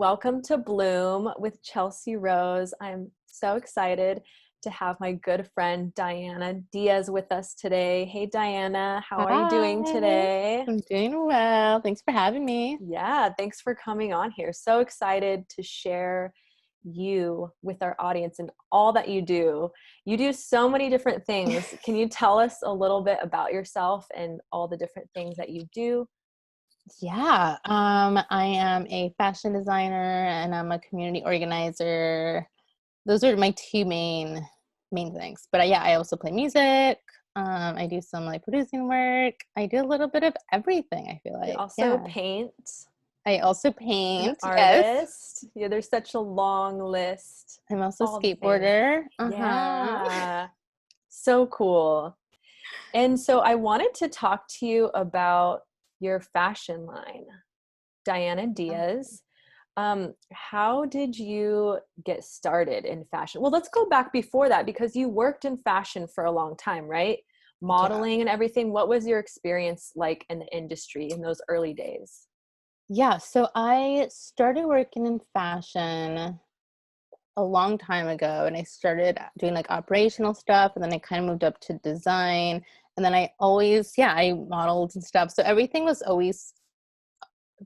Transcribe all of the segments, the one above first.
Welcome to Bloom with Chelsea Rose. I'm so excited to have my good friend Diana Diaz with us today. Hey Diana, how are you doing Hi, today? I'm doing well. Thanks for having me. Yeah, thanks for coming on here. So excited to share you with our audience and all that you do. You do so many different things. Can you tell us a little bit about yourself and all the different things that you do? Yeah, I am a fashion designer and I'm a community organizer. Those are my two main things. But yeah, I also play music. I do some like producing work. I do a little bit of everything, I feel You like. also Yeah. paint. I also An paint. Yes. artist. Yeah, there's such a long list. I'm also a All the things. skateboarder. Uh-huh. Yeah. So cool. And so I wanted to talk to you about your fashion line, Diana Diaz. How did you get started in fashion? Well, let's go back before that because you worked in fashion for a long time, right? Yeah. Modeling and everything. What was your experience like in the industry in those early days? Yeah, so I started working in fashion a long time ago, and I started doing like operational stuff, and then I kind of moved up to design, and then I modeled and stuff. So everything was always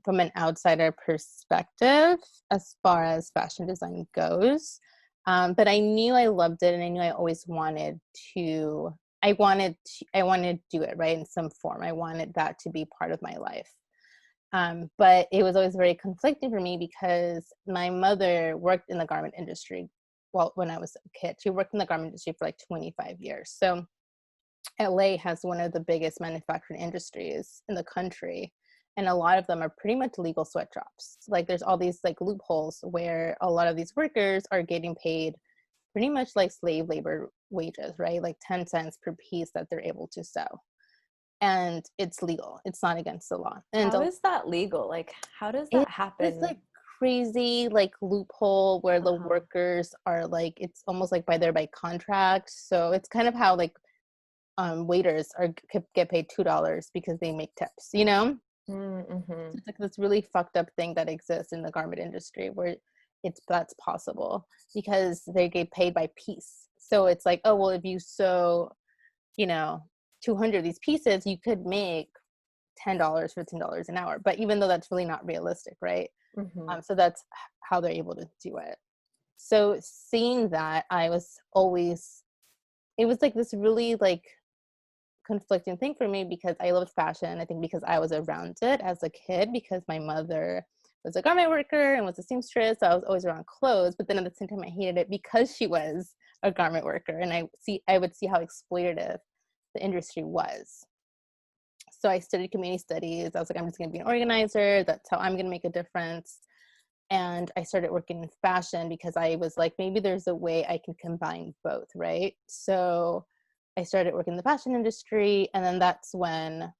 from an outsider perspective as far as fashion design goes. But I knew I loved it, and I knew I always wanted to. I wanted to do it right in some form. I wanted that to be part of my life. But it was always very conflicting for me because my mother worked in the garment industry. Well, when I was a kid, she worked in the garment industry for like 25 years. So LA has one of the biggest manufacturing industries in the country. And a lot of them are pretty much legal sweatshops. Like there's all these like loopholes where a lot of these workers are getting paid pretty much like slave labor wages, right? Like 10 cents per piece that they're able to sew. And it's legal. It's not against the law. And How is that legal? Like, how does that it's this happen? like crazy like loophole where the Uh-huh. workers are like it's almost like by contract. So it's kind of how like waiters get paid $2 because they make tips, you know? Mm-hmm. So it's like this really fucked up thing that exists in the garment industry where that's possible because they get paid by piece. So it's like, oh well, if you sew, you know, 200 of these pieces, you could make $10, $15 an hour. But even though that's really not realistic, right? Mm-hmm. So that's how they're able to do it. So seeing that, it was like this really like conflicting thing for me because I loved fashion. I think because I was around it as a kid because my mother was a garment worker and was a seamstress. So I was always around clothes, but then at the same time I hated it because she was a garment worker and I would see how exploitative the industry was. So I studied community studies. I was like, I'm just going to be an organizer. That's how I'm going to make a difference. And I started working in fashion because I was like, maybe there's a way I can combine both, right? So I started working in the fashion industry. And then that's when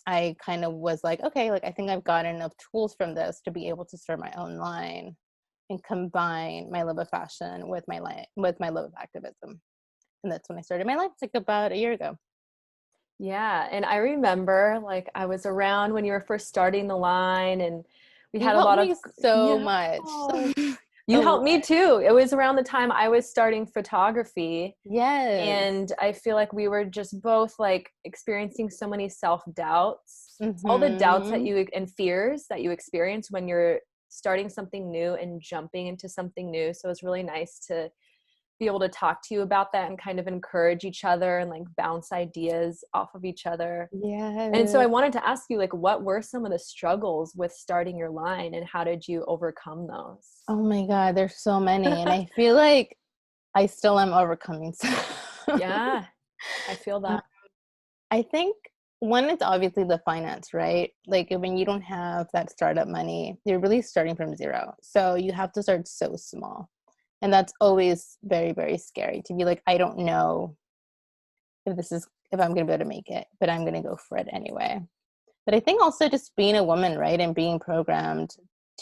I kind of was like, okay, like I think I've got enough tools from this to be able to start my own line and combine my love of fashion with with my love of activism. And that's when I started my line, like about a year ago. Yeah, and I remember like I was around when you were first starting the line and we You had a helped lot of me so yeah. much. You A helped me lot. too. It was around the time I was starting photography Yes. and I feel like we were just both like experiencing so many self-doubts. All the doubts that Mhm. you and fears that you experience when you're starting something new and jumping into something new. So it's really nice to be able to talk to you about that and kind of encourage each other and like bounce ideas off of each other. And so Yes. I wanted to ask you, like, what were some of the struggles with starting your line and how did you overcome those? Oh my God, there's so many. And I feel like I still am overcoming some. Yeah, I feel Uh, that. I think one is obviously the finance, right? Like when you don't have that startup money, you're really starting from zero. So you have to start so small. And that's always very, very scary to be like, I don't know if I'm going to be able to make it, but I'm going to go for it anyway. But I think also just being a woman, right, and being programmed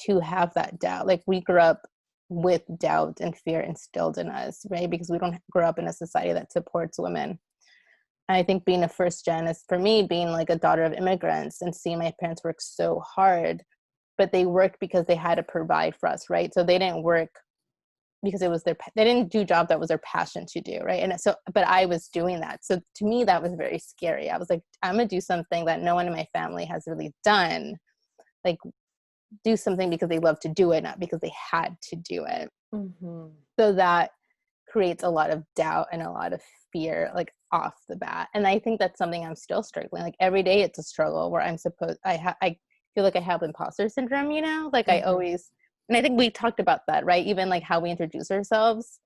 to have that doubt. Like we grew up with doubt and fear instilled in us, right? Because we don't grow up in a society that supports women. And I think being a first gen is for me being like a daughter of immigrants and seeing my parents work so hard, but they worked because they had to provide for us, right? So they didn't work because it was they didn't do a job that was their passion to do, right? And so, but I was doing that. So to me, that was very scary. I was like, I'm gonna do something that no one in my family has really done, like do something because they love to do it, not because they had to do it. Mm-hmm. So that creates a lot of doubt and a lot of fear, like off the bat. And I think that's something I'm still struggling. Like every day it's a struggle where I feel like I have imposter syndrome, you know, like I always, and I think we talked about that, right? Even like how we introduce ourselves,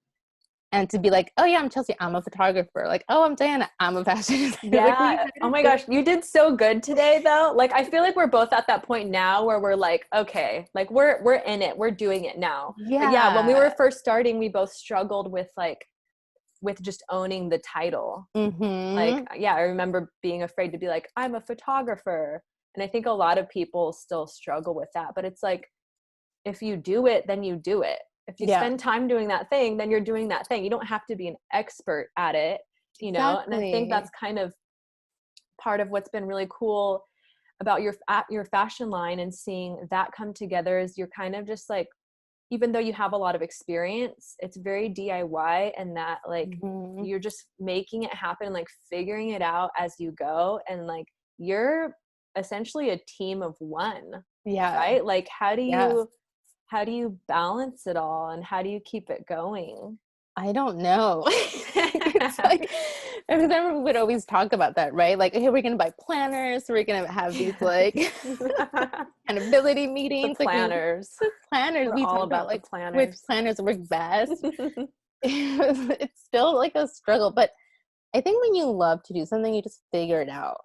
and to be like, oh yeah, I'm Chelsea, I'm a photographer. Like, oh, I'm Diana, I'm a fashion designer. Yeah. Oh my gosh, you did so good today though. Like I feel like we're both at that point now where we're like, okay, like we're in it. We're doing it now. Yeah. But yeah, when we were first starting, we both struggled with just owning the title. Like, yeah, I remember being afraid to be like, I'm a photographer. And I think a lot of people still struggle with that. But it's like, if you do it, then you do it. If you spend time doing that thing, then you're doing that thing. You don't have to be an expert at it, you know? And I think that's kind of part of what's been really cool about your fashion line, and seeing that come together is you're kind of just like, even though you have a lot of experience, it's very DIY, and that like you're just making it happen, like figuring it out as you go. And like, you're essentially a team of one, right? Like, how do you balance it all, and how do you keep it going? I don't know. It's like, I remember we would always talk about that, right? Like, hey, we're going to buy planners. We're going to have these like accountability meetings. The planners. Like planners. We're we all talk about like the planners. Which planners work best. It's still like a struggle, but I think when you love to do something, you just figure it out.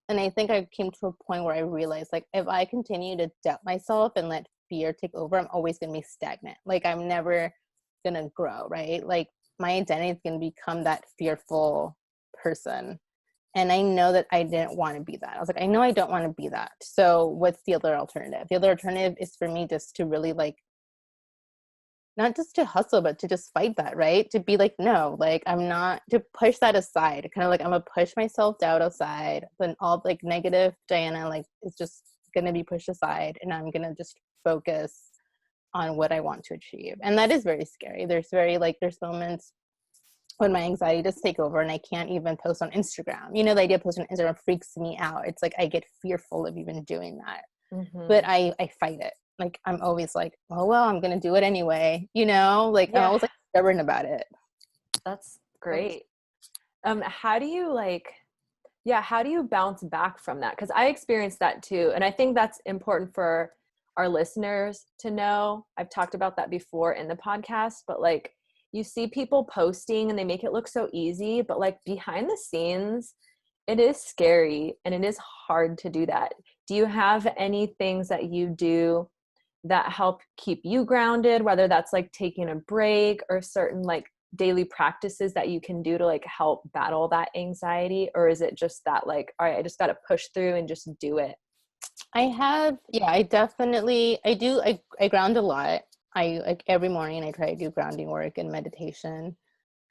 And I think I came to a point where I realized, like, if I continue to doubt myself and let fear take over, I'm always going to be stagnant. Like, I'm never going to grow, right? Like, my identity is going to become that fearful person. And I know that I didn't want to be that. I was like, I know I don't want to be that. So what's the other alternative? The other alternative is for me just to really like, not just to hustle, but to just fight that, right? To be like, no, like, I'm not, to push that aside. Kind of like, I'm going to push myself doubt aside. Then all like negative Diana, like, is just going to be pushed aside. And I'm going to just focus on what I want to achieve. And that is very scary. There's moments when my anxiety does take over and I can't even post on Instagram. You know, the idea of posting on Instagram freaks me out. It's like, I get fearful of even doing that. But I fight it. Like, I'm always like, oh, well, I'm going to do it anyway. You know, like, I'm always like stubborn about it. That's great. How do you bounce back from that? Because I experienced that too. And I think that's important for our listeners to know. I've talked about that before in the podcast, but like, you see people posting and they make it look so easy, but like behind the scenes, it is scary and it is hard to do that. Do you have any things that you do that help keep you grounded, whether that's like taking a break or certain like daily practices that you can do to like help battle that anxiety? Or is it just that like, all right, I just got to push through and just do it? I definitely, I ground a lot. I like every morning I try to do grounding work and meditation.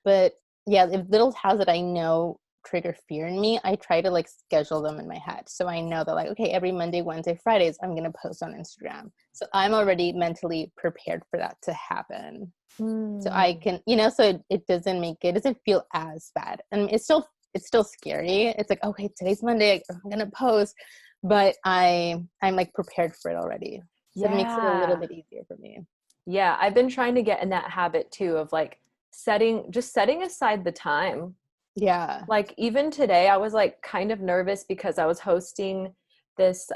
But yeah, if little habits that I know trigger fear in me, I try to like schedule them in my head. So I know that like, okay, every Monday, Wednesday, Fridays, I'm going to post on Instagram. So I'm already mentally prepared for that to happen. So I can, you know, so it doesn't feel as bad. And it's still scary. It's like, okay, today's Monday, I'm going to post, but I'm like prepared for it already. So it makes it a little bit easier for me. Yeah, I've been trying to get in that habit too of like setting aside the time. Yeah. Like even today I was like kind of nervous because I was hosting this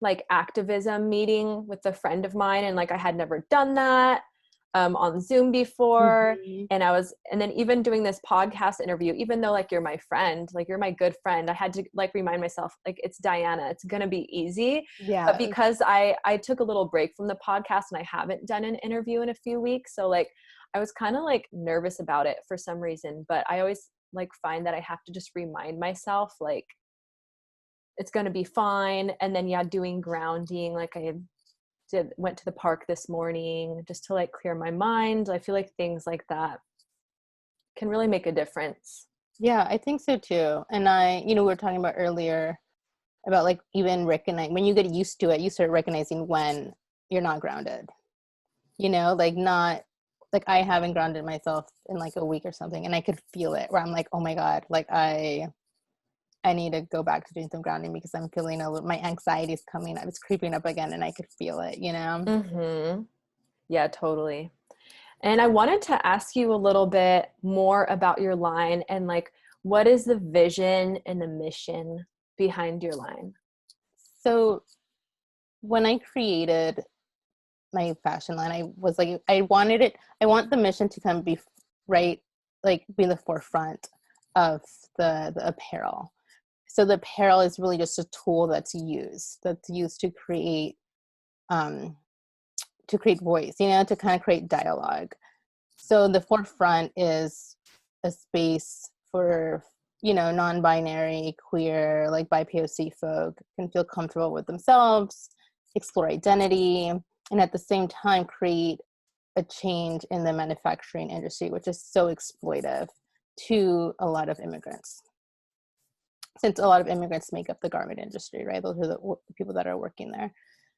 like activism meeting with a friend of mine, and like I had never done that on Zoom before. And then even doing this podcast interview, even though like you're my friend, like you're my good friend, I had to like remind myself, like, it's Diana, it's gonna be easy. Yeah. But because I took a little break from the podcast and I haven't done an interview in a few weeks, so like I was kind of like nervous about it for some reason. But I always like find that I have to just remind myself like it's gonna be fine. And then doing grounding, like went to the park this morning just to like clear my mind. I feel like things like that can really make a difference. Yeah, I think so too. And we were talking about earlier about like even recognize when you get used to it, you start recognizing when you're not grounded, you know, like not like I haven't grounded myself in like a week or something, and I could feel it where I'm like, oh my God, like I need to go back to doing some grounding because I'm feeling a little, my anxiety is coming up, it's creeping up again, and I could feel it, you know? Mm-hmm. Yeah, totally. And I wanted to ask you a little bit more about your line and like, what is the vision and the mission behind your line? So when I created my fashion line, I was like, I want the mission to kind of be right, like be in the forefront of the apparel. So the apparel is really just a tool that's used um, to create voice, you know, to kind of create dialogue. So the forefront is a space for, you know, non-binary, queer, like BIPOC folk can feel comfortable with themselves, explore identity, and at the same time create a change in the manufacturing industry, which is so exploitive to a lot of immigrants. Since a lot of immigrants make up the garment industry, right? Those are the people that are working there.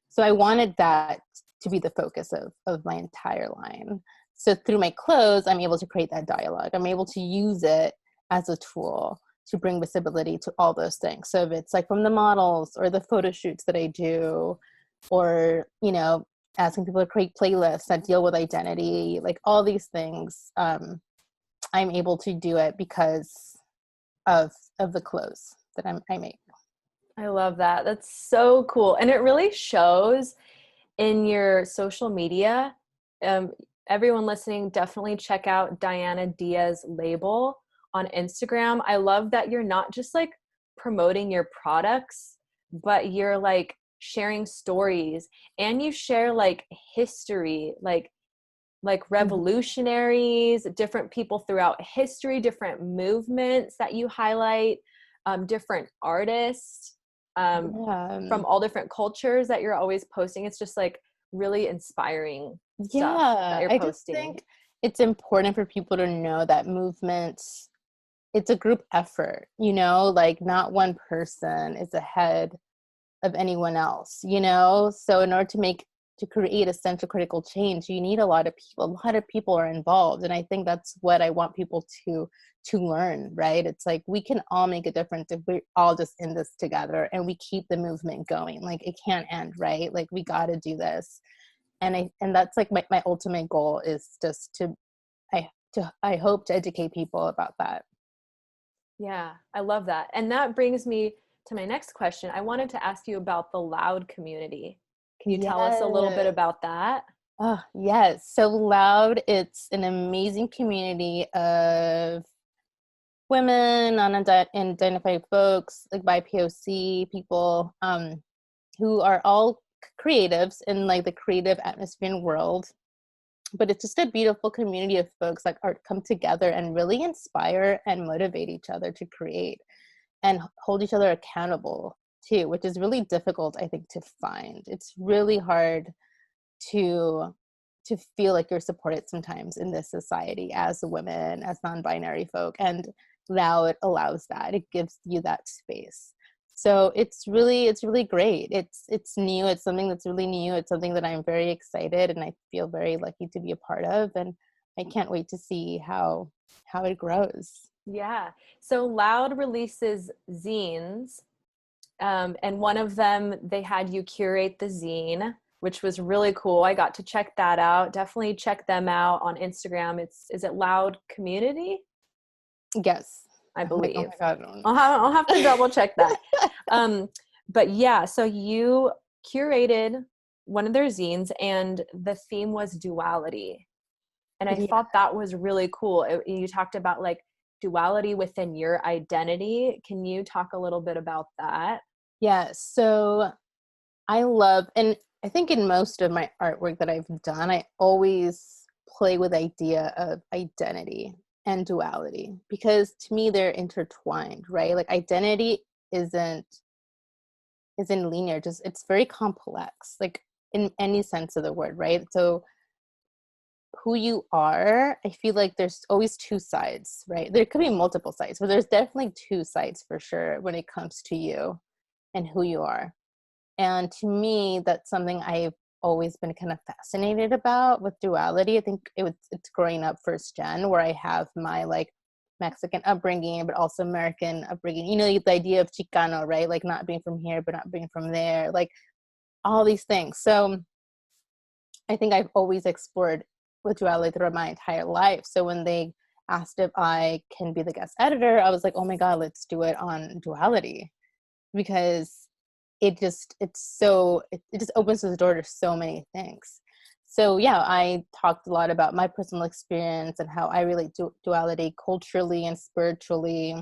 So I wanted that to be the focus of my entire line. So through my clothes, I'm able to create that dialogue. I'm able to use it as a tool to bring visibility to all those things. So if it's like from the models or the photo shoots that I do, or, you know, asking people to create playlists that deal with identity, like all these things, I'm able to do it because of the clothes that I make. I love that. That's so cool. And it really shows in your social media. Um, Everyone listening, definitely check out Diana Diaz label on Instagram. I love that you're not just like promoting your products, but you're like sharing stories, and you share like history, like revolutionaries, different people throughout history, different movements that you highlight, different artists Yeah. from all different cultures that you're always posting. It's just like really inspiring stuff that Yeah, you're I just posting. think it's important for people to know that movements, it's a group effort, you know, like not one person is ahead of anyone else, you know? So in order to create a central critical change, you need a lot of people. A lot of people are involved. And I think that's what I want people to learn, right? It's like we can all make a difference if we're all just in this together and we keep the movement going. Like it can't end, right? Like we gotta do this. And that's like my ultimate goal is just I hope to educate people about that. Yeah, I love that. And that brings me to my next question. I wanted to ask you about the Loud community. Can you tell us a little bit Yes. about that? Oh, yes. So Loud, it's an amazing community of women, unidentified folks, like BIPOC people, who are all creatives in like the creative atmosphere and world. But it's just a beautiful community of folks that are come together and really inspire and motivate each other to create and hold each other accountable too, which is really difficult, I think, to find. It's really hard to feel like you're supported sometimes in this society as a woman, as non-binary folk, and now it allows that. It gives you that space. So it's really great. It's new. It's something that's really new. It's something that I'm very excited and I feel very lucky to be a part of, and I can't wait to see how it grows. Yeah. So Loud releases zines, and one of them, they had you curate the zine, which was really cool. I got to check that out. Definitely check them out on Instagram. Is it Loud Community? Yes. I Oh believe. my God, I don't I'll have to double check that. know. Um, but yeah, so you curated one of their zines, and the theme was duality. And I Yeah. thought that was really cool. You talked about like duality within your identity. Can you talk a little bit about that? Yeah. So I love, and I think in most of my artwork that I've done, I always play with the idea of identity and duality because to me they're intertwined, right? Like identity isn't isn't linear, just it's very complex, like in any sense of the word, right? So who you are, I feel like there's always two sides, right? There could be multiple sides, but there's definitely two sides for sure when it comes to you. and who you are. And to me, that's something I've always been kind of fascinated about with duality. I think it's growing up first gen, where I have my like Mexican upbringing, but also American upbringing. You know, the idea of Chicano, right? Like not being from here, but not being from there, like all these things. So I think I've always explored with duality throughout my entire life. So when they asked if I can be the guest editor, I was like, oh my God, let's do it on duality, because it just opens the door to so many things. So yeah, I talked a lot about my personal experience and how I relate to duality culturally and spiritually,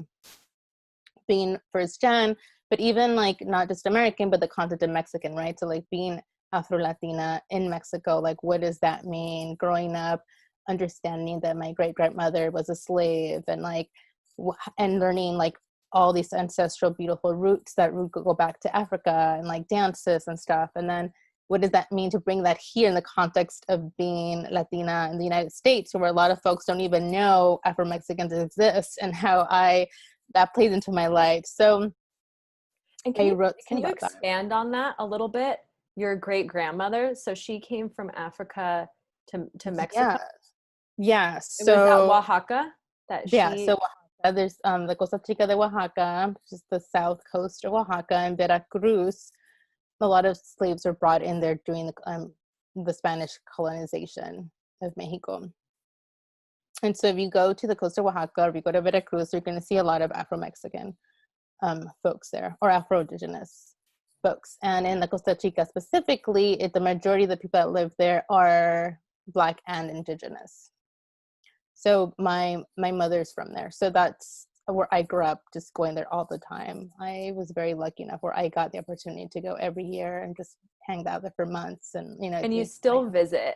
being first gen, but even like not just American, but the concept of Mexican, right? So like being Afro Latina in Mexico, like what does that mean? Growing up, understanding that my great grandmother was a slave, and like and learning like all these ancestral beautiful roots that go back to Africa, and like dances and stuff. And then what does that mean to bring that here in the context of being Latina in the United States, where a lot of folks don't even know Afro-Mexicans exist, and how that plays into my life. So And I wrote can you about that. expand on that a little bit? Your great grandmother, so she came from Africa to Mexico. Yeah. Yeah. It was at So Oaxaca that yeah. she. So Oaxaca, there's the Costa Chica de Oaxaca, which is the south coast of Oaxaca, and Veracruz. A lot of slaves were brought in there during the Spanish colonization of Mexico. And so if you go to the coast of Oaxaca, or if you go to Veracruz, you're going to see a lot of Afro-Mexican folks there, or Afro-Indigenous folks. And in the Costa Chica specifically, the majority of the people that live there are Black and Indigenous. So my mother's from there. So that's where I grew up, just going there all the time. I was very lucky enough where I got the opportunity to go every year and just hang out there for months. And, you know, And you still visit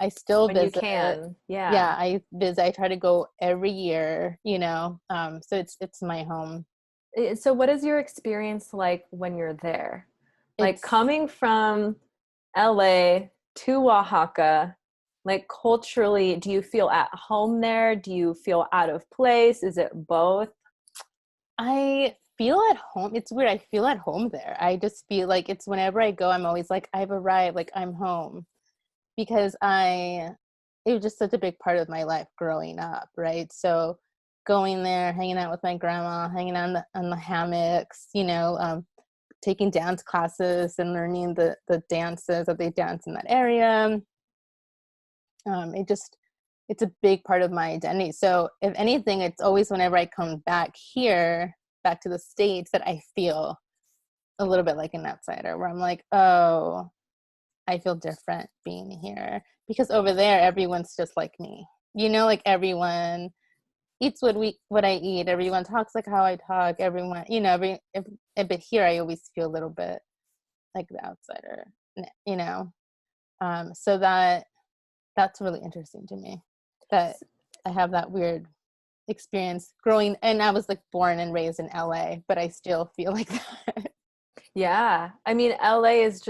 I still when you visit. can. Yeah, Yeah. I visit. I try to go every year, you know. So it's my home. So what is your experience like when you're there? Like It's coming from LA to Oaxaca, like culturally, do you feel at home there? Do you feel out of place? Is it both? I feel at home. It's weird. I feel at home there. I just feel like it's whenever I go, I'm always like, I've arrived, like I'm home. Because it was just such a big part of my life growing up, right? So going there, hanging out with my grandma, hanging out on the hammocks, you know, taking dance classes and learning the dances that they dance in that area. It's a big part of my identity. So if anything, it's always whenever I come back here, back to the States, that I feel a little bit like an outsider, where I'm like, oh, I feel different being here, because over there everyone's just like me. You know, like everyone eats what I eat. Everyone talks like how I talk. Everyone, you know, but here I always feel a little bit like the outsider. You know, so that's really interesting to me, that I have that weird experience growing, and I was like born and raised in LA, but I still feel like that. Yeah. I mean, LA is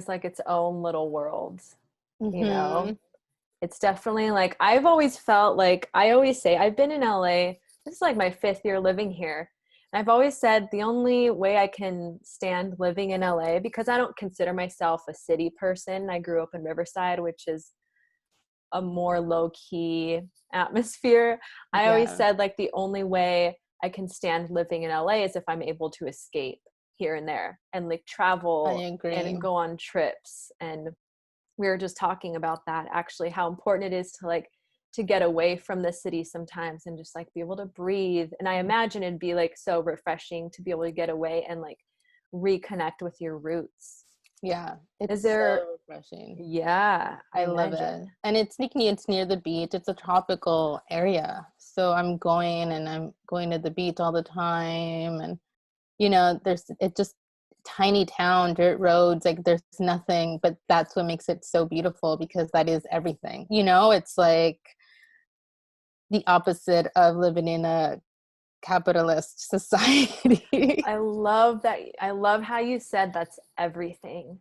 like its own little world, you know? Mm-hmm. It's definitely like, I've always felt like, I always say, I've been in LA, this is like my 5th year living here. And I've always said the only way I can stand living in LA, because I don't consider myself a city person. I grew up in Riverside, which is a more low-key atmosphere. I always Yeah, said like the only way I can stand living in LA is if I'm able to escape here and there and like I travel agree. and go on trips. And we were just talking about that, actually, how important it is to like to get away from the city sometimes and just like be able to breathe. And I imagine it'd be like so refreshing to be able to get away and like reconnect with your roots. Yeah, Is it's there? so refreshing. Yeah, I I love it. imagine. And it's sneaky, it's near the beach. It's a tropical area. So I'm going to the beach all the time. And, you know, it's just tiny town, dirt roads, like there's nothing, but that's what makes it so beautiful, because that is everything. You know, it's like the opposite of living in a capitalist society. I love that. I love how you said that's everything,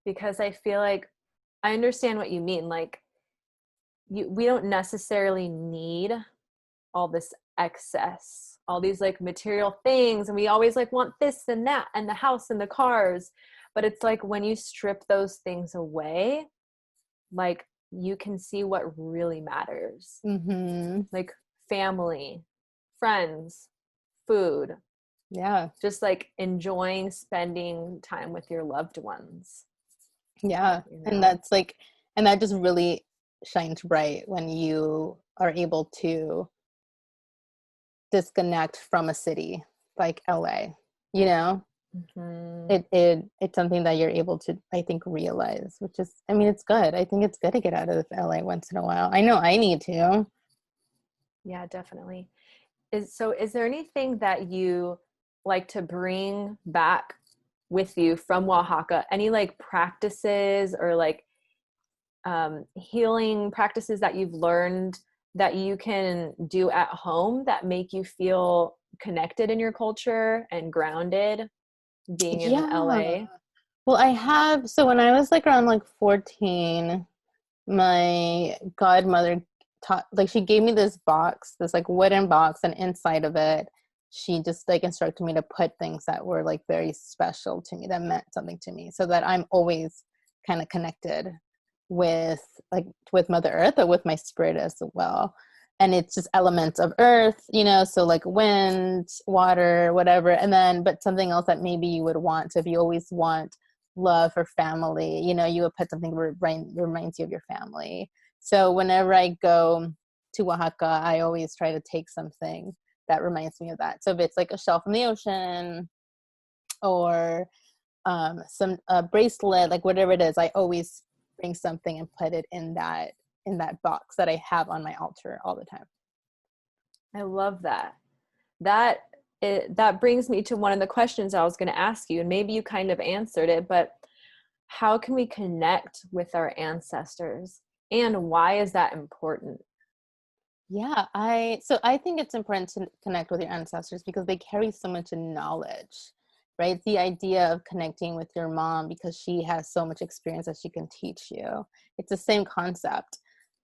because I feel like I understand what you mean. Like we don't necessarily need all this excess all these like material things, and we always like want this and that and the house and the cars. But it's like when you strip those things away, like you can see what really matters. Mm-hmm. Like family, friends, food. Yeah. Just like enjoying spending time with your loved ones. Yeah. You And know? that's like, and that just really shines bright when you are able to disconnect from a city like LA, you know? Mm-hmm. It's something that you're able to, I think, realize, which is, I mean, it's good. I think it's good to get out of LA once in a while. I know I need to. Yeah, definitely. Is there anything that you like to bring back with you from Oaxaca? Any like practices or like healing practices that you've learned that you can do at home that make you feel connected in your culture and grounded being in Yeah. LA? Well, I have, so when I was like around like 14, my godmother taught, like she gave me this box, this like wooden box, and inside of it she just like instructed me to put things that were like very special to me, that meant something to me, so that I'm always kind of connected with like with Mother Earth, but with my spirit as well. And it's just elements of earth, you know, so like wind, water, whatever. And then but something else that maybe you would want, so if you always want love or family, you know, you would put something that reminds you of your family. So whenever I go to Oaxaca, I always try to take something that reminds me of that. So if it's like a shell from the ocean, or some bracelet, like whatever it is, I always bring something and put it in that box that I have on my altar all the time. I love that. That brings me to one of the questions I was going to ask you, and maybe you kind of answered it, but how can we connect with our ancestors, and why is that important? Yeah, I think it's important to connect with your ancestors because they carry so much knowledge, right? The idea of connecting with your mom because she has so much experience that she can teach you. It's the same concept,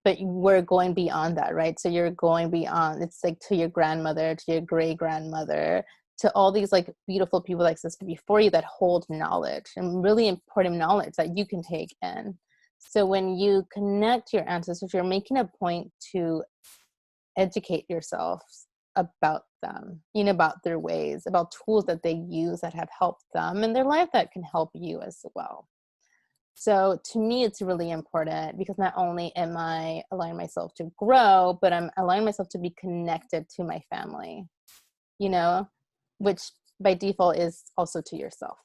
but we're going beyond that, right? So you're going beyond, it's like to your grandmother, to your great grandmother, to all these like beautiful people that existed before you that hold knowledge, and really important knowledge that you can take in. So when you connect to your ancestors, you're making a point to educate yourselves about them, you know, about their ways, about tools that they use that have helped them in their life that can help you as well. So to me, it's really important because not only am I allowing myself to grow, but I'm allowing myself to be connected to my family, you know, which by default is also to yourself.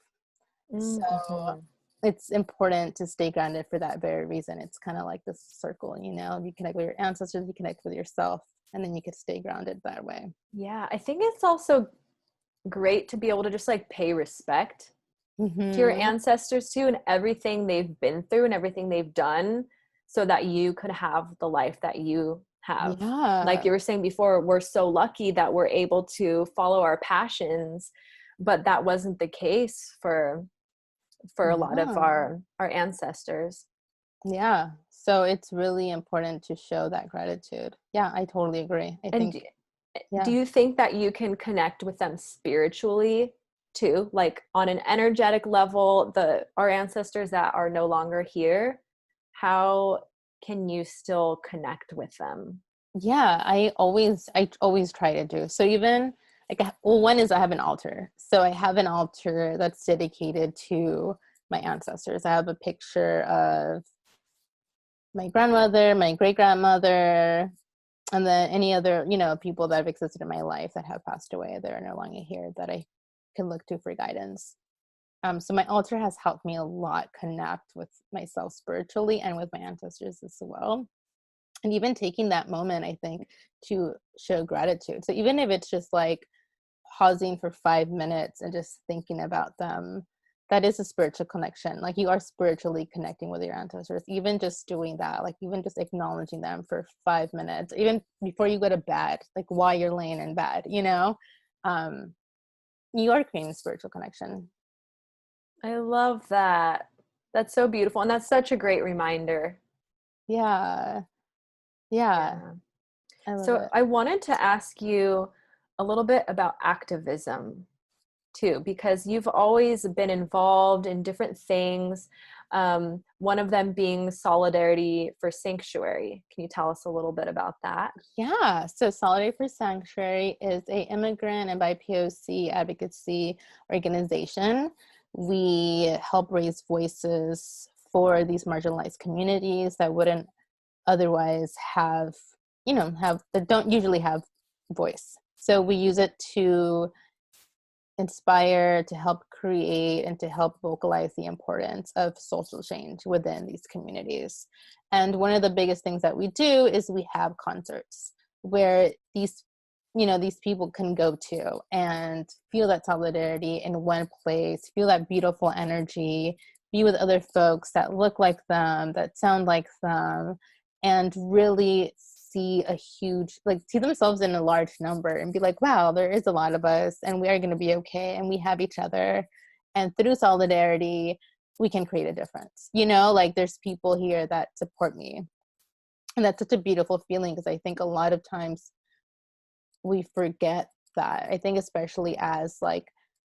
So Mm-hmm. it's important to stay grounded for that very reason. It's kind of like this circle, you know, you connect with your ancestors, you connect with yourself, and then you could stay grounded that way. Yeah, I think it's also great to be able to just like pay respect to your Mm-hmm. ancestors too, and everything they've been through and everything they've done, so that you could have the life that you have. Like Yeah. you were saying before, we're so lucky that we're able to follow our passions, but that wasn't the case for a lot of Yeah. our ancestors. Yeah. So it's really important to show that gratitude. Yeah, I totally agree. I And think, do yeah. you think that you can connect with them spiritually too, like on an energetic level, the our ancestors that are no longer here, how can you still connect with them? Yeah, I always try to do. So even like well, one is I have an altar. So I have an altar that's dedicated to my ancestors. I have a picture of my grandmother, my great grandmother, and then any other, you know, people that have existed in my life that have passed away, that are no longer here, that I can look to for guidance. So my altar has helped me a lot connect with myself spiritually and with my ancestors as well. And even taking that moment, I think, to show gratitude. So even if it's just like pausing for 5 minutes and just thinking about them, that is a spiritual connection. Like you are spiritually connecting with your ancestors. Even just doing that, like even just acknowledging them for 5 minutes, even before you go to bed, like while you're laying in bed, you know, um, you are creating a spiritual connection. I love that. That's so beautiful, and that's such a great reminder. Yeah. Yeah. Yeah. I love So it. I wanted to ask you, a little bit about activism too, because you've always been involved in different things. One of them being Solidarity for Sanctuary. Can you tell us a little bit about that? Yeah, so Solidarity for Sanctuary is a immigrant and BIPOC advocacy organization. We help raise voices for these marginalized communities that wouldn't otherwise have, that don't usually have voice. So we use it to inspire, to help create, and to help vocalize the importance of social change within these communities. And one of the biggest things that we do is we have concerts where these people can go to and feel that solidarity in one place, feel that beautiful energy, be with other folks that look like them, that sound like them, and really see themselves in a large number and be like, wow, there is a lot of us and we are going to be okay and we have each other. And through solidarity, we can create a difference. There's people here that support me. And that's such a beautiful feeling, because I think a lot of times we forget that. I think especially as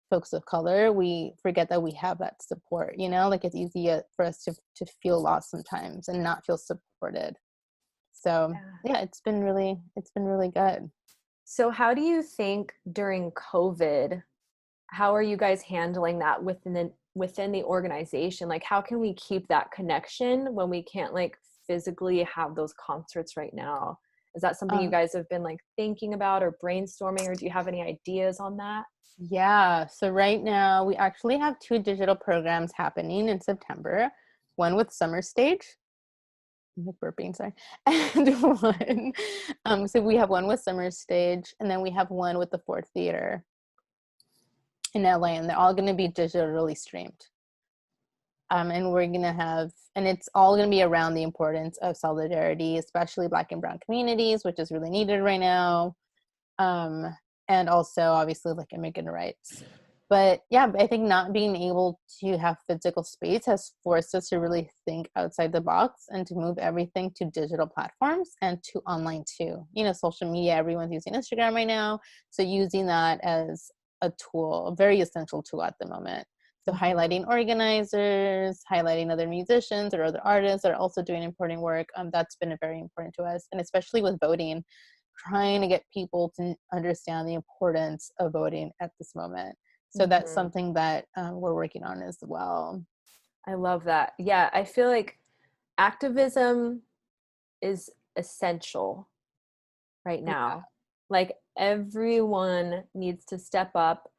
folks of color, we forget that we have that support, it's easy for us to feel lost sometimes and not feel supported. So yeah, it's been really good. So how do you think during COVID, how are you guys handling that within the organization? Like, how can we keep that connection when we can't physically have those concerts right now? Is that something you guys have been thinking about or brainstorming, or do you have any ideas on that? Yeah, so right now we actually have 2 digital programs happening in September, one with Summer Stage. I'm burping, sorry. And so we have one with Summer Stage, and then we have one with the Ford Theater in LA, and they're all going to be digitally streamed. And we're going to have, and it's all going to be around the importance of solidarity, especially Black and Brown communities, which is really needed right now. And also obviously immigrant rights. But yeah, I think not being able to have physical space has forced us to really think outside the box and to move everything to digital platforms and to online too. Social media, everyone's using Instagram right now. So using that as a tool, a very essential tool at the moment. So highlighting organizers, highlighting other musicians or other artists that are also doing important work, that's been very important to us. And especially with voting, trying to get people to understand the importance of voting at this moment. So that's something that we're working on as well. I love that. Yeah, I feel like activism is essential right now. Everyone needs to step up,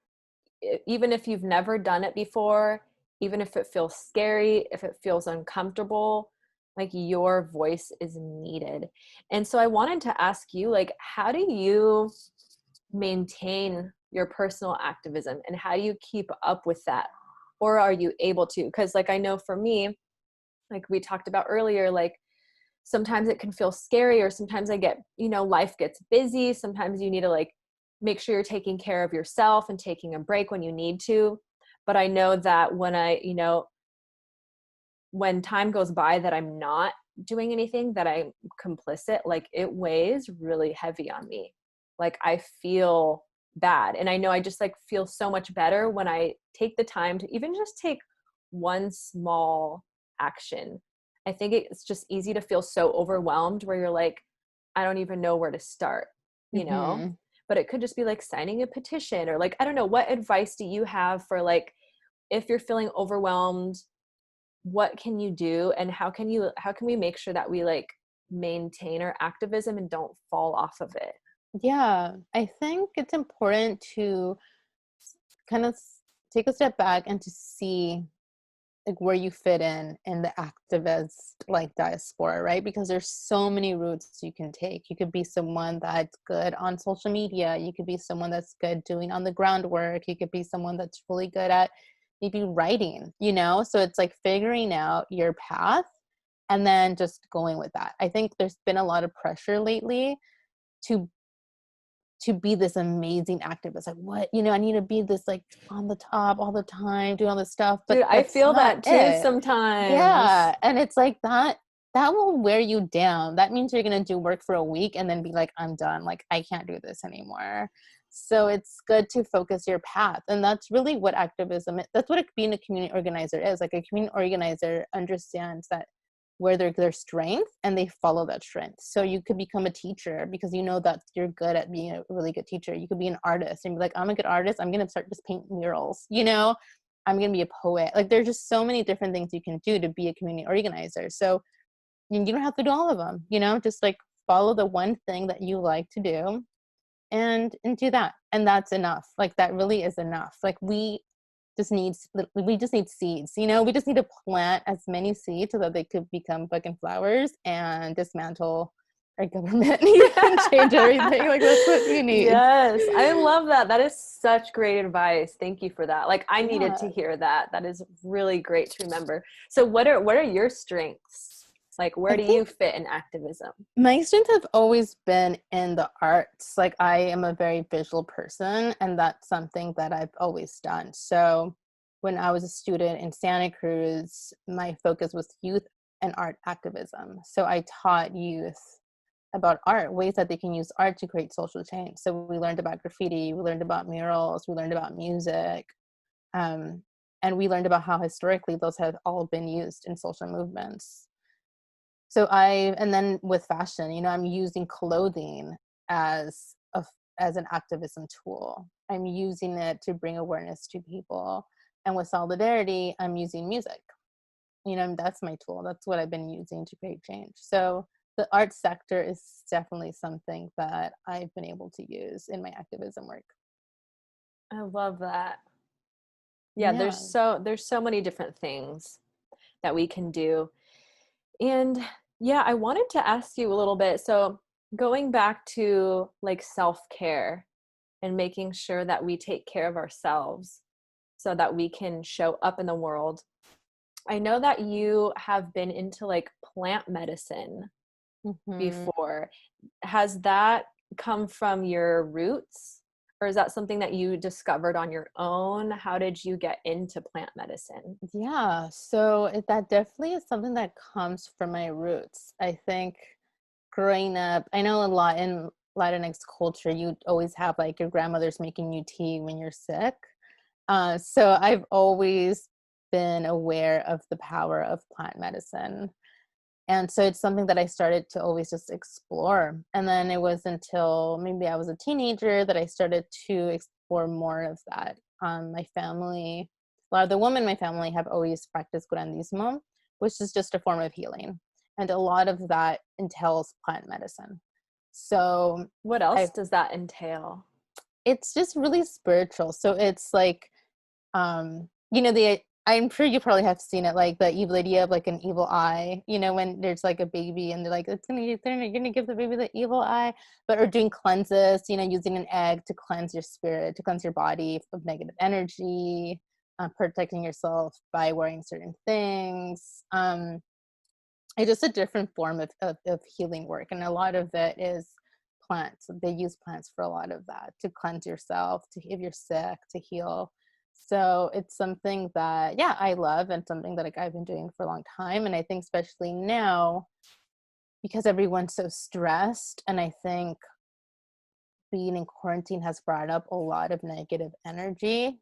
even if you've never done it before, even if it feels scary, if it feels uncomfortable, your voice is needed. And so I wanted to ask you, how do you maintain your personal activism, and how do you keep up with that, or are you able to? Because I know for me, we talked about earlier, sometimes it can feel scary, or sometimes I get, life gets busy. Sometimes you need to make sure you're taking care of yourself and taking a break when you need to. But I know that when time goes by that I'm not doing anything, that I'm complicit, it weighs really heavy on me. I feel bad. And I know I just feel so much better when I take the time to even just take one small action. I think it's just easy to feel so overwhelmed where you're I don't even know where to start, but it could just be signing a petition, or I don't know, what advice do you have for if you're feeling overwhelmed, what can you do, and how can we make sure that we maintain our activism and don't fall off of it? Yeah, I think it's important to kind of take a step back and to see where you fit in the activist diaspora, right? Because there's so many routes you can take. You could be someone that's good on social media. You could be someone that's good doing on the ground work. You could be someone that's really good at maybe writing, So it's figuring out your path and then just going with that. I think there's been a lot of pressure lately to be this amazing activist. What, I need to be this on the top all the time, doing all this stuff. But dude, I feel that too sometimes. Yeah. And it's that will wear you down. That means you're going to do work for a week and then be I'm done. I can't do this anymore. So it's good to focus your path. And that's really what activism is. That's what being a community organizer is. Like a community organizer understands that where their strength, and they follow that strength. So you could become a teacher because you know that you're good at being a really good teacher. You could be an artist and be like, I'm a good artist. I'm going to start just paint murals, you know, I'm going to be a poet. Like there's just so many different things you can do to be a community organizer. So you don't have to do all of them, you know, just like follow the one thing that you like to do and do that. And that's enough. Like that really is enough. Like we just need seeds, you know, we just need to plant as many seeds so that they could become fucking flowers and dismantle our government and change everything. Like that's what we need. Yes, I love that. That is such great advice. Thank you for that. Like I needed to Yeah. hear that. That is really great to remember. So what are your strengths? Like where I do you think fit in activism? my strengths have always been in the arts. Like I am a very visual person, and that's something that I've always done. So when I was a student in Santa Cruz, my focus was youth and art activism. So I taught youth about art, ways that they can use art to create social change. So we learned about graffiti, we learned about murals, we learned about music, and we learned about how historically those have all been used in social movements. And then with fashion, you know, I'm using clothing as as an activism tool. I'm using it to bring awareness to people. And with solidarity, I'm using music. You know, that's my tool. That's what I've been using to create change. So the art sector is definitely something that I've been able to use in my activism work. I love that. Yeah, Yeah. there's so many different things that we can do. And yeah, I wanted to ask you a little bit. So going back to like self-care and making sure that we take care of ourselves so that we can show up in the world. I know that you have been into like plant medicine Hmm. before. Has that come from your roots, or is that something that you discovered on your own? How did you get into plant medicine? Yeah. So that definitely is something that comes from my roots. I think growing up, I know a lot in Latinx culture, you always have like your grandmother's making you tea when you're sick. So I've always been aware of the power of plant medicine. And so it's something that I started to always just explore. And then it was until maybe I was a teenager that I started to explore more of that. My family, a lot of the women in my family have always practiced curandismo, which is just a form of healing. And a lot of that entails plant medicine. So What else I, does that entail? it's just really spiritual. So it's like, you know, I'm sure you probably have seen it, like the evil idea of like an evil eye, you know, when there's like a baby and they're like, you're gonna give the baby the evil eye, but or doing cleanses, you know, using an egg to cleanse your spirit, to cleanse your body of negative energy, protecting yourself by wearing certain things. It's just a different form of healing work. And a lot of it is plants. They use plants for a lot of that, to cleanse yourself, to if you're sick, to heal. So it's something that, yeah, I love, and something that like I've been doing for a long time. And I think especially now, because everyone's so stressed, and I think being in quarantine has brought up a lot of negative energy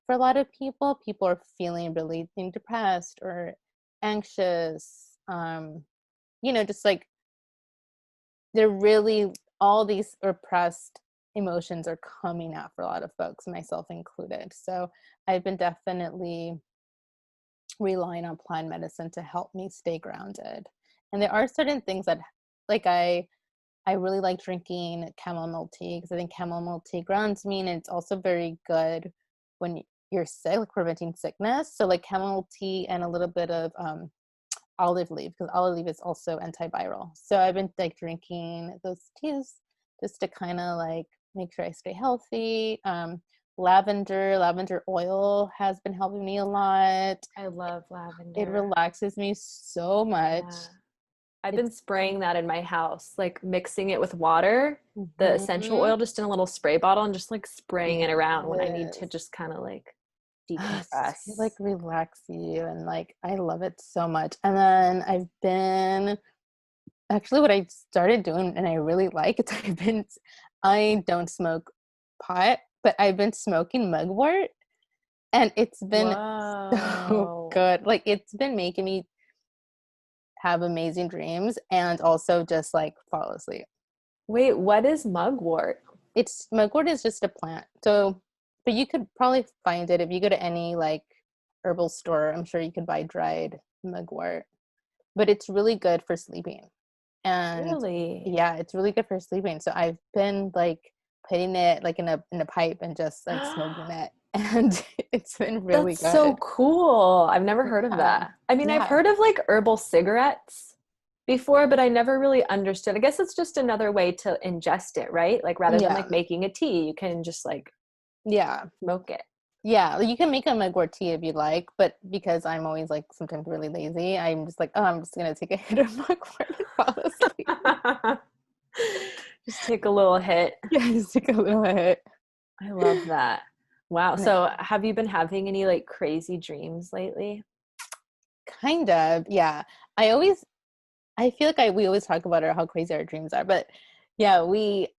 for a lot of people. People are feeling really depressed or anxious. You know, just like they're really, all these repressed emotions are coming out for a lot of folks, myself included. So I've been definitely relying on plant medicine to help me stay grounded. And there are certain things that, like, I really like drinking chamomile tea because I think chamomile tea grounds me, and it's also very good when you're sick, like preventing sickness. So like chamomile tea and a little bit of olive leaf, because olive leaf is also antiviral. So I've been like drinking those teas just to kind of like make sure I stay healthy. Lavender oil has been helping me a lot. I love It lavender. relaxes me so much. Yeah. I've been It's spraying that in my house, like mixing it with water, the essential mhm. oil just in a little spray bottle and just like spraying it around when I need to Yes. just kind of like It like decompress. relax you, and like I love it so much. And then I've been actually what I started doing and I really like it. I don't smoke pot, but I've been smoking mugwort, and it's been so Whoa. good. Like, it's been making me have amazing dreams and also just like fall asleep. Wait, what is mugwort? It's mugwort is just a plant. So, but you could probably find it if you go to any like herbal store. I'm sure you could buy dried mugwort, but it's really good for sleeping. And Really? yeah, it's really good for sleeping. So I've been like putting it like in a pipe and just like smoking it, and it's been really That's so good. cool. I've never heard of Yeah. that. I mean, I've Yeah. heard of like herbal cigarettes before, but I never really understood. I guess it's just another way to ingest it, right? Like rather than like Yeah. making a tea, you can just like Yeah. smoke it. Yeah, you can make a mugwort tea if you like, but because I'm always like sometimes really lazy, I'm just like, oh, I'm just gonna take a hit of mugwort and fall asleep. Just take a little hit. Yeah, just take a little hit. I love that. Wow. No, So have you been having any like crazy dreams lately? kind of, yeah. I feel like we always talk about how crazy our dreams are, but yeah,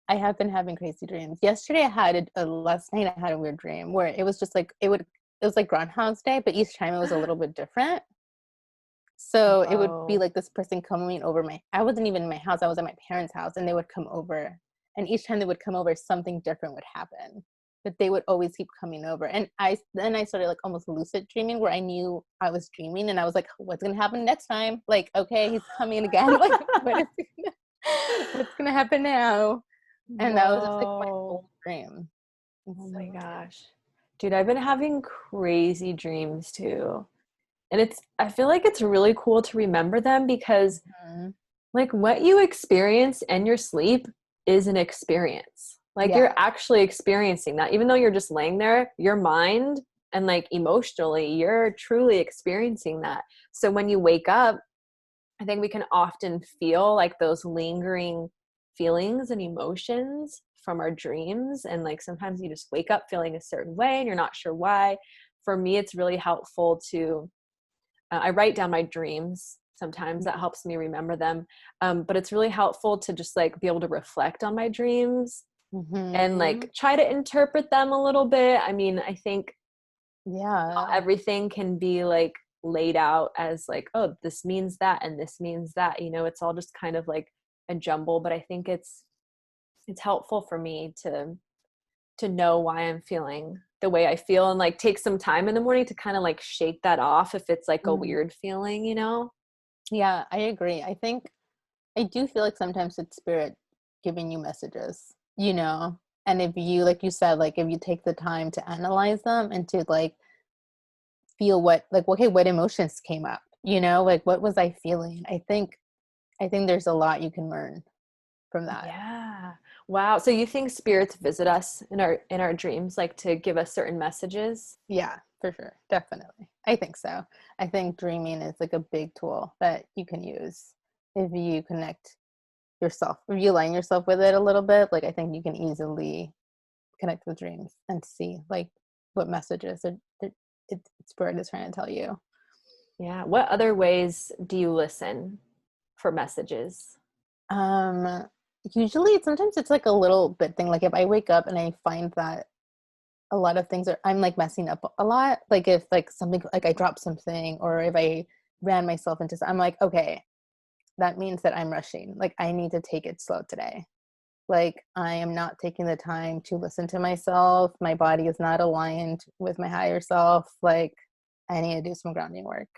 I have been having crazy dreams. Yesterday, last night I had a weird dream where it was just like it was like Groundhog's Day, but each time it was a little bit different. So it would be Whoa. like this person coming over I wasn't even in my house, I was at my parents' house, and they would come over. And each time they would come over, something different would happen. But they would always keep coming over. And I started like almost lucid dreaming where I knew I was dreaming and I was like, what's gonna happen next time? Like, okay, he's coming again. Like, what's gonna happen now? And that was just like my Whoa. whole dream. It's Oh so my weird. gosh. Dude, I've been having crazy dreams too. And I feel like it's really cool to remember them because Mhm. like what you experience in your sleep is an experience. Like you're Yeah. actually experiencing that. Even though you're just laying there, your mind and like emotionally, you're truly experiencing that. So when you wake up, I think we can often feel like those lingering feelings and emotions from our dreams. And like sometimes you just wake up feeling a certain way and you're not sure why. For me, it's really helpful to, I write down my dreams. Sometimes that helps me remember them. But it's really helpful to just like be able to reflect on my dreams and Mm-hmm. like try to interpret them a little bit. I mean, I think not Yeah. everything can be like laid out as like, oh, this means that and this means that, it's all just kind of like a jumble. But I think it's helpful for me to know why I'm feeling the way I feel and like take some time in the morning to kind of like shake that off if it's like a Mm. weird feeling. Yeah, I agree. I do feel like sometimes it's spirit giving you messages, you know? And if you, like you said, like if you take the time to analyze them and to like feel like, okay, what emotions came up, like what was I feeling? I think there's a lot you can learn from that. Yeah. Wow. So you think spirits visit us in our dreams like to give us certain messages? Yeah, for sure. Definitely. I think so. I think dreaming is like a big tool that you can use if you connect yourself, if you align yourself with it a little bit. Like, I think you can easily connect with dreams and see like what messages spirit is trying to tell you. Yeah. What other ways do you listen for messages? Um, Usually sometimes it's like a little bit thing. Like if I wake up and I find that a lot of things I'm like messing up a lot. Like if like something like I dropped something or if I ran myself into I'm like, okay, that means that I'm rushing. Like I need to take it slow today. Like I am not taking the time to listen to myself. My body is not aligned with my higher self. Like I need to do some grounding work.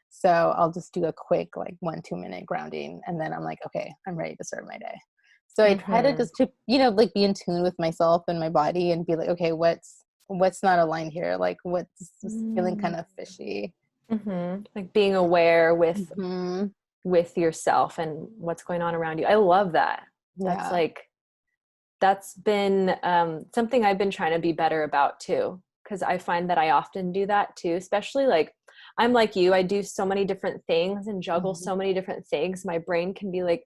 So I'll just do a quick like 1-2 minute grounding and then I'm like, okay, I'm ready to start my day. So I try to Mm-hmm. just to, like be in tune with myself and my body and be like, okay, what's not aligned here? Like what's just feeling kind of fishy. Mm-hmm. Like being aware with Hmm. with yourself and what's going on around you. I love that. That's Yeah. like that's been something I've been trying to be better about too, because I find that I often do that too, especially like I'm like you, I do so many different things and juggle Mhm. so many different things. My brain can be like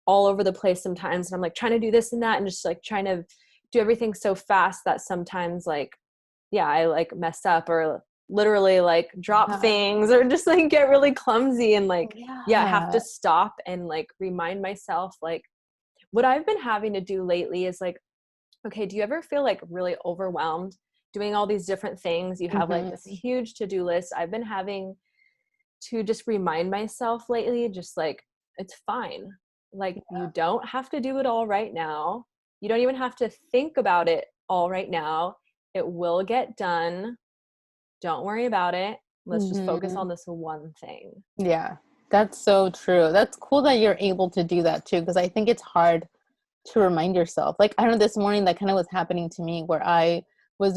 all over the place sometimes. And I'm like trying to do this and that and just like trying to do everything so fast that sometimes like, yeah, I like mess up or literally like drop Yeah. things or just like get really clumsy and like, yeah, I have to Yeah. stop and like remind myself like what I've been having to do lately is like okay, do you ever feel like really overwhelmed doing all these different things? You have like this Mm-hmm. huge to-do list. I've been having to just remind myself lately, just like, it's fine. Like, you don't have to do it all right now. You don't even have to think about it all right now. It will get done. Don't worry about it. Let's just focus Mm-hmm. on this one thing. Yeah, that's so true. That's cool that you're able to do that too, because I think it's hard to remind yourself. Like, I don't know, this morning that kind of was happening to me where I was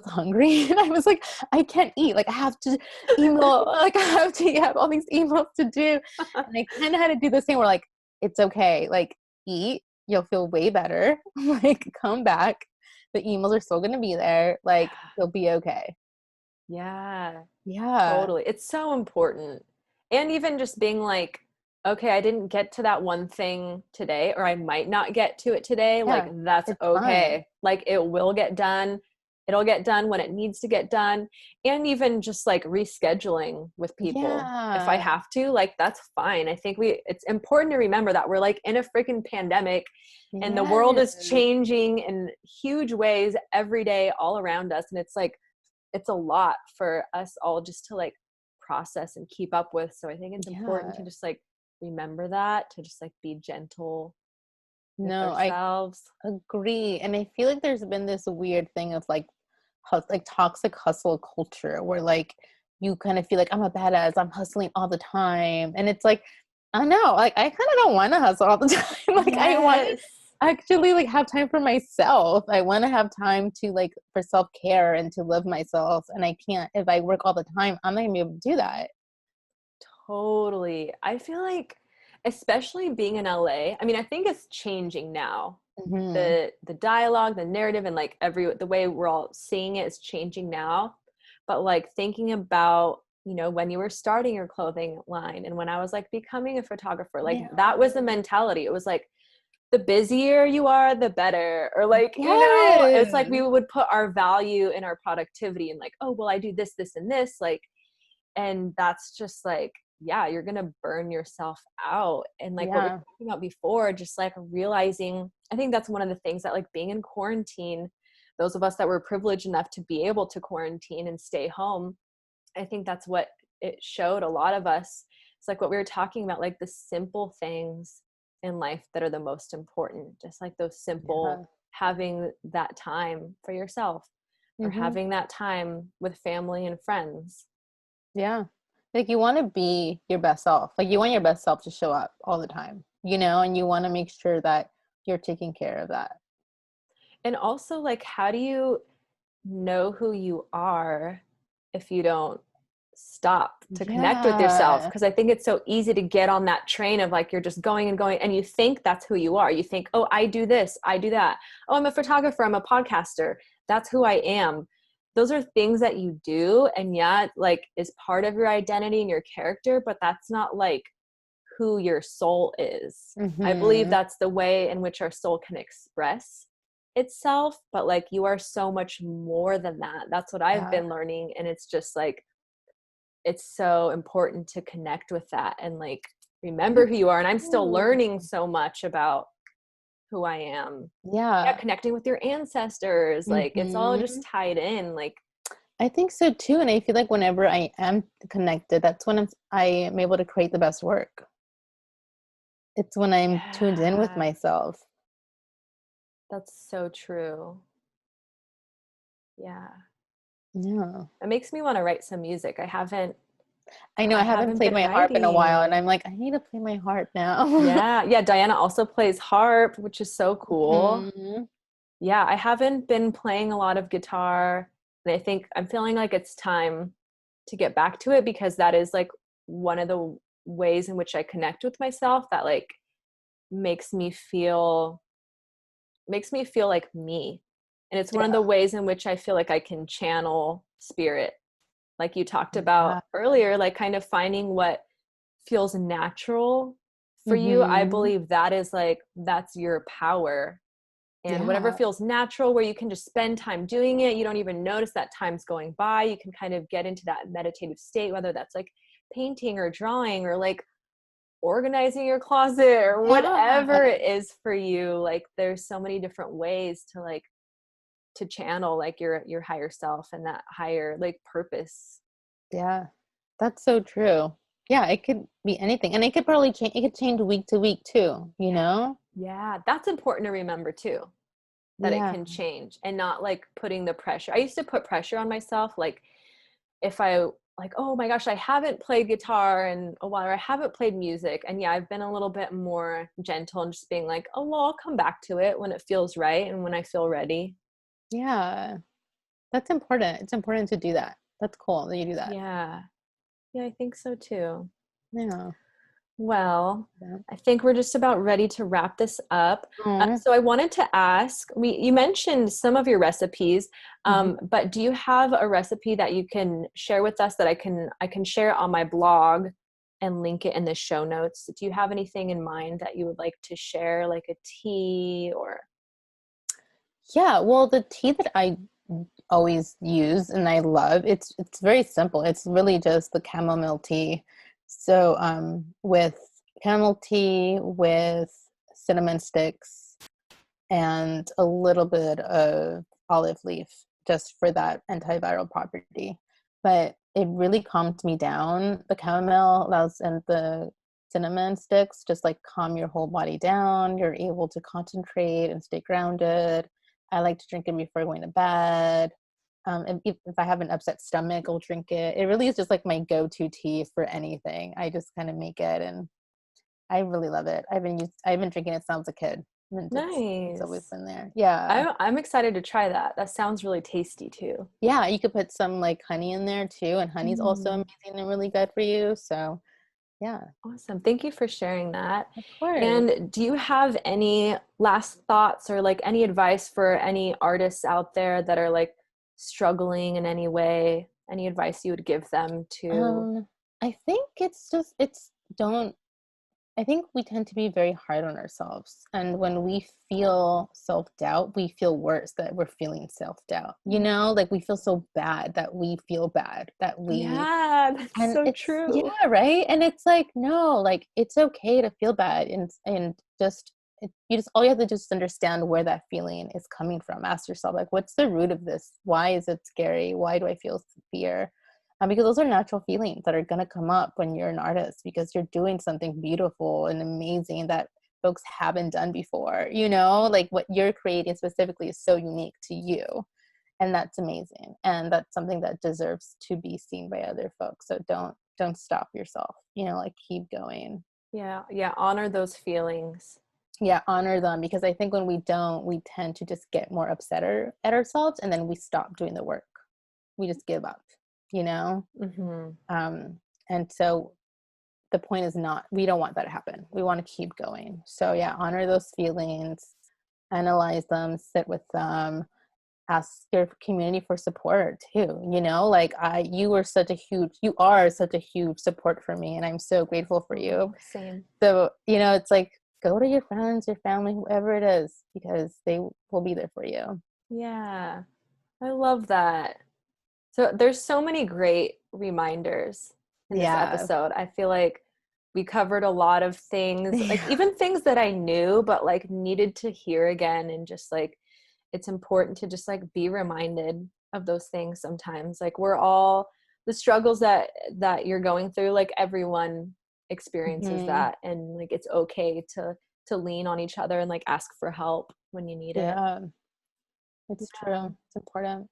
hungry and I was like, I can't eat. Like, I have to email, like, I have all these emails to do. And I kind of had to do the same where, like, it's okay. Like, eat, you'll feel way better. Like, come back. The emails are still going to be there. Like, you'll be okay. Yeah, Yeah. totally. It's so important. And even just being like, okay, I didn't get to that one thing today, or I might not get to it today. Like, Yeah. that's It's fine. okay. Like, it will get done. It'll get done when it needs to get done. And even just like rescheduling with people. If I Yeah. have to, like, that's fine. I think it's important to remember that we're like in a freaking pandemic and the world is Yes. changing in huge ways every day all around us. And it's like, it's a lot for us all just to like process and keep up with. So I think it's important to Yeah. just like remember that, to just like be gentle with No, I ourselves. agree. And I feel like there's been this weird thing of like like toxic hustle culture where like you kind of feel like I'm a badass, I'm hustling all the time. And it's like, I don't know, like I kind of don't want to hustle all the time. Like I want to Yes. actually like have time for myself. I want to have time to like for self-care and to love myself. And I can't, if I work all the time, I'm not gonna be able to do that. Totally. I feel like, especially being in LA, I mean, I think it's changing now. Hmm. The dialogue, the narrative, and like the way we're all seeing it is changing now. But like thinking about, when you were starting your clothing line and when I was like becoming a photographer, like Yeah. that was the mentality. It was like, the busier you are, the better. Or like, it's like we Yes. would put our value in our productivity and like, oh, well, I do this, this, and this. Like, and that's just like, yeah, you're going to burn yourself out. And like what we were Yeah. talking about before, just like realizing, I think that's one of the things that like being in quarantine, those of us that were privileged enough to be able to quarantine and stay home, I think that's what it showed a lot of us. It's like what we were talking about, like the simple things in life that are the most important, just like those simple, Yeah. having that time for yourself or Hmm. having that time with family and friends. Yeah. Like you want to be your best self. Like you want your best self to show up all the time, and you want to make sure that you're taking care of that. And also, like, how do you know who you are if you don't stop to connect with yourself? Yeah. Because I think it's so easy to get on that train of like you're just going and going and you think that's who you are. You think, oh, I do this, I do that. Oh, I'm a photographer, I'm a podcaster. That's who I am. Those are things that you do and yet like is part of your identity and your character, but that's not like who your soul is. I believe Hmm. that's the way in which our soul can express itself, but like you are so much more than that. That's what I've Yeah. been learning. And it's just like, it's so important to connect with that and like remember who It's you are. And I'm still true. learning so much about who I am. Yeah, Yeah. connecting with your ancestors. Like it's all just Hmm. tied in. Like, I think so too. And I feel like whenever I am connected, that's when I am able to create the best work. It's when I'm tuned in with yeah, myself. that's so true. Yeah. Yeah. It makes me want to write some music. I know I I haven't haven't played been my harp in a while, and writing. I'm like, I need to play my harp now. Yeah. Yeah. Diana also plays harp, which is so cool. Hmm. Yeah. I haven't been playing a lot of guitar. And I think I'm feeling like it's time to get back to it because that is like one of the ways in which I connect with myself that like makes me feel like me. And it's one of the Yeah. ways in which I feel like I can channel spirit. Like you talked about Yeah. earlier, like kind of finding what feels natural for you. I Hmm. believe that is like that's your power. And whatever Yeah. feels natural where you can just spend time doing it, you don't even notice that time's going by. You can kind of get into that meditative state, whether that's like painting or drawing or like organizing your closet or Yeah. whatever it is for you. Like there's so many different ways to like to channel like your higher self and that higher like purpose. Yeah. That's so true. Yeah, it could be anything. And it could probably change, it could change week to week too, you know? Yeah, that's important to remember too, that it Yeah. can change and not like putting the pressure. I used to put pressure on myself, like if I like, oh my gosh, I haven't played guitar in a while, or I haven't played music. And yeah, I've been a little bit more gentle and just being like, oh, well, I'll come back to it when it feels right and when I feel ready. Yeah. That's important. It's important to do that. That's cool that you do that. Yeah. Yeah, I think so too. Yeah. Well, Yeah. I think we're just about ready to wrap this up. Aw. So I wanted to ask, you mentioned some of your recipes, Mhm. but do you have a recipe that you can share with us that I can share it on my blog and link it in the show notes? Do you have anything in mind that you would like to share, like a tea or? Yeah, well, the tea that I always use and I love, it's very simple. It's really just the chamomile tea. So, with chamomile tea with cinnamon sticks and a little bit of olive leaf just for that antiviral property. But it really calmed me down. The chamomile allows and the cinnamon sticks just like calm your whole body down. You're able to concentrate and stay grounded. I like to drink it before going to bed. And if I have an upset stomach, I'll drink it. It really is just like my go-to tea for anything. I just kind of make it, and I really love it. I've been drinking it since I was a kid, and it's always Nice. been there. Yeah. I'm excited to try that. That sounds really tasty too. Yeah, you could put some like honey in there too, and honey's also Mm. amazing and really good for you. So, yeah, Awesome. Thank you for sharing that. of course. And do you have any last thoughts or like any advice for any artists out there that are like struggling in any way? Any advice you would give them to? Um, I think it's don't I think we tend to be very hard on ourselves. And when we feel self doubt, we feel worse that we're feeling self doubt. You know, like we feel so bad that we feel bad that we, Yeah, that's and so it's, true. yeah, right. And it's like, no, like it's okay to feel bad. And just, you just, all you have to just understand where that feeling is coming from. Ask yourself, like, what's the root of this? Why is it scary? Why do I feel fear? Because those are natural feelings that are going to come up when you're an artist because you're doing something beautiful and amazing that folks haven't done before. You know, like what you're creating specifically is so unique to you, and that's amazing, and that's something that deserves to be seen by other folks. So don't stop yourself, you know, like keep going. Yeah, yeah, honor those feelings. Yeah, honor them, because I think when we don't, we tend to just get more upset at ourselves, and then we stop doing the work. We just give up, you know. Hmm. um and so the point is not, we don't want that to happen. We want to keep going. So yeah, honor those feelings, analyze them, sit with them, ask your community for support too. You know, like you are such a huge support for me, and I'm so grateful for you. Oh, same. So, you know, it's like go to your friends, your family, whoever it is, because they will be there for you. Yeah, I love that. So there's so many great reminders in this Yeah. episode. I feel like we covered a lot of things, like Yeah. even things that I knew but like needed to hear again, and just like it's important to just like be reminded of those things sometimes. Like we're all the struggles that you're going through, like everyone experiences Hmm. that, and like it's okay to lean on each other and like ask for help when you need it. Yeah, it's Yeah. true. It's important.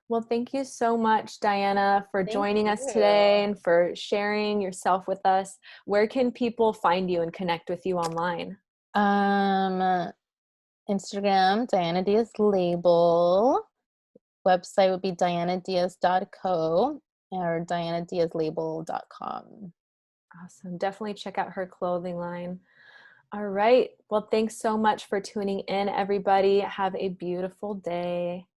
Well, thank you so much, Diana, for Thank joining us today you. and for sharing yourself with us. Where can people find you and connect with you online? Um, Instagram, Diana Diaz Label. Website would be dianadiaz.co or dianadiazlabel.com. Awesome. Definitely check out her clothing line. All right. Well, thanks so much for tuning in, everybody. Have a beautiful day.